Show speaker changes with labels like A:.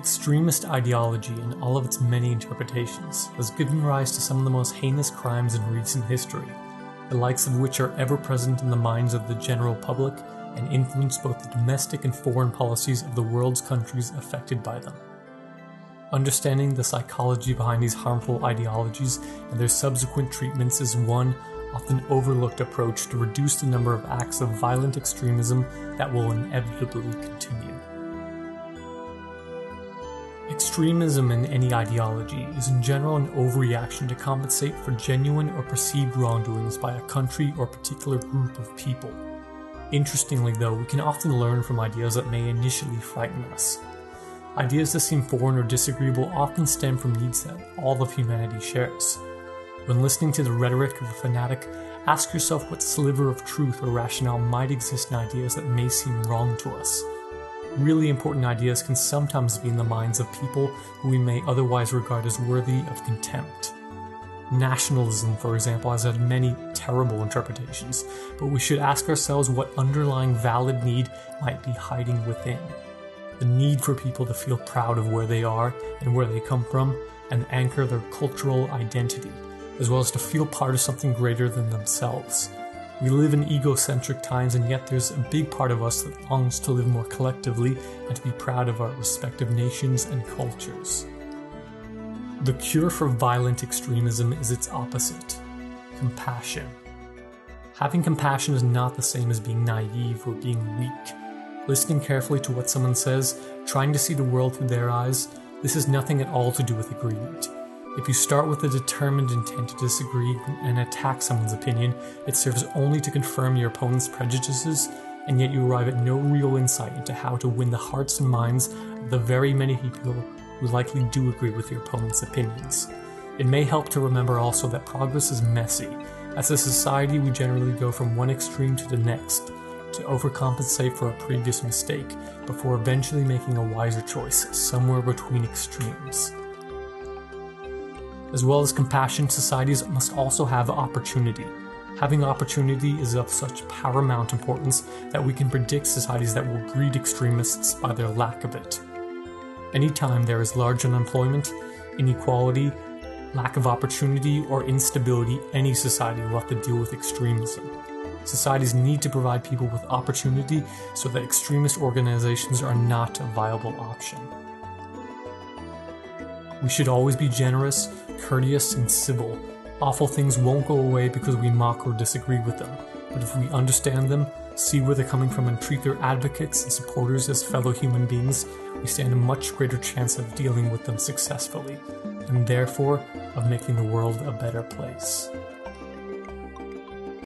A: Extremist ideology in all of its many interpretations has given rise to some of the most heinous crimes in recent history, the likes of which are ever present in the minds of the general public and influence both the domestic and foreign policies of the world's countries affected by them. Understanding the psychology behind these harmful ideologies and their subsequent treatments is one often overlooked approach to reduce the number of acts of violent extremism that will inevitably continue. Extremism in any ideology is in general an overreaction to compensate for genuine or perceived wrongdoings by a country or particular group of people. Interestingly though, we can often learn from ideas that may initially frighten us. Ideas that seem foreign or disagreeable often stem from needs that all of humanity shares. When listening to the rhetoric of a fanatic, ask yourself what sliver of truth or rationale might exist in ideas that may seem wrong to us. Really important ideas can sometimes be in the minds of people who we may otherwise regard as worthy of contempt. Nationalism, for example, has had many terrible interpretations, but we should ask ourselves what underlying valid need might be hiding within. The need for people to feel proud of where they are and where they come from, and anchor their cultural identity, as well as to feel part of something greater than themselves. We live in egocentric times, and yet there's a big part of us that longs to live more collectively and to be proud of our respective nations and cultures. The cure for violent extremism is its opposite: compassion. Having compassion is not the same as being naive or being weak. Listening carefully to what someone says, trying to see the world through their eyes, this has nothing at all to do with agreement. If you start with a determined intent to disagree and attack someone's opinion, it serves only to confirm your opponent's prejudices, and yet you arrive at no real insight into how to win the hearts and minds of the very many people who likely do agree with your opponent's opinions. It may help to remember also that progress is messy. As a society, we generally go from one extreme to the next, to overcompensate for a previous mistake, before eventually making a wiser choice somewhere between extremes. As well as compassion, societies must also have opportunity. Having opportunity is of such paramount importance that we can predict societies that will breed extremists by their lack of it. Anytime there is large unemployment, inequality, lack of opportunity, or instability, any society will have to deal with extremism. Societies need to provide people with opportunity so that extremist organizations are not a viable option. We should always be generous, courteous, and civil. Awful things won't go away because we mock or disagree with them, but if we understand them, see where they're coming from, and treat their advocates and supporters as fellow human beings, we stand a much greater chance of dealing with them successfully, and therefore of making the world a better place.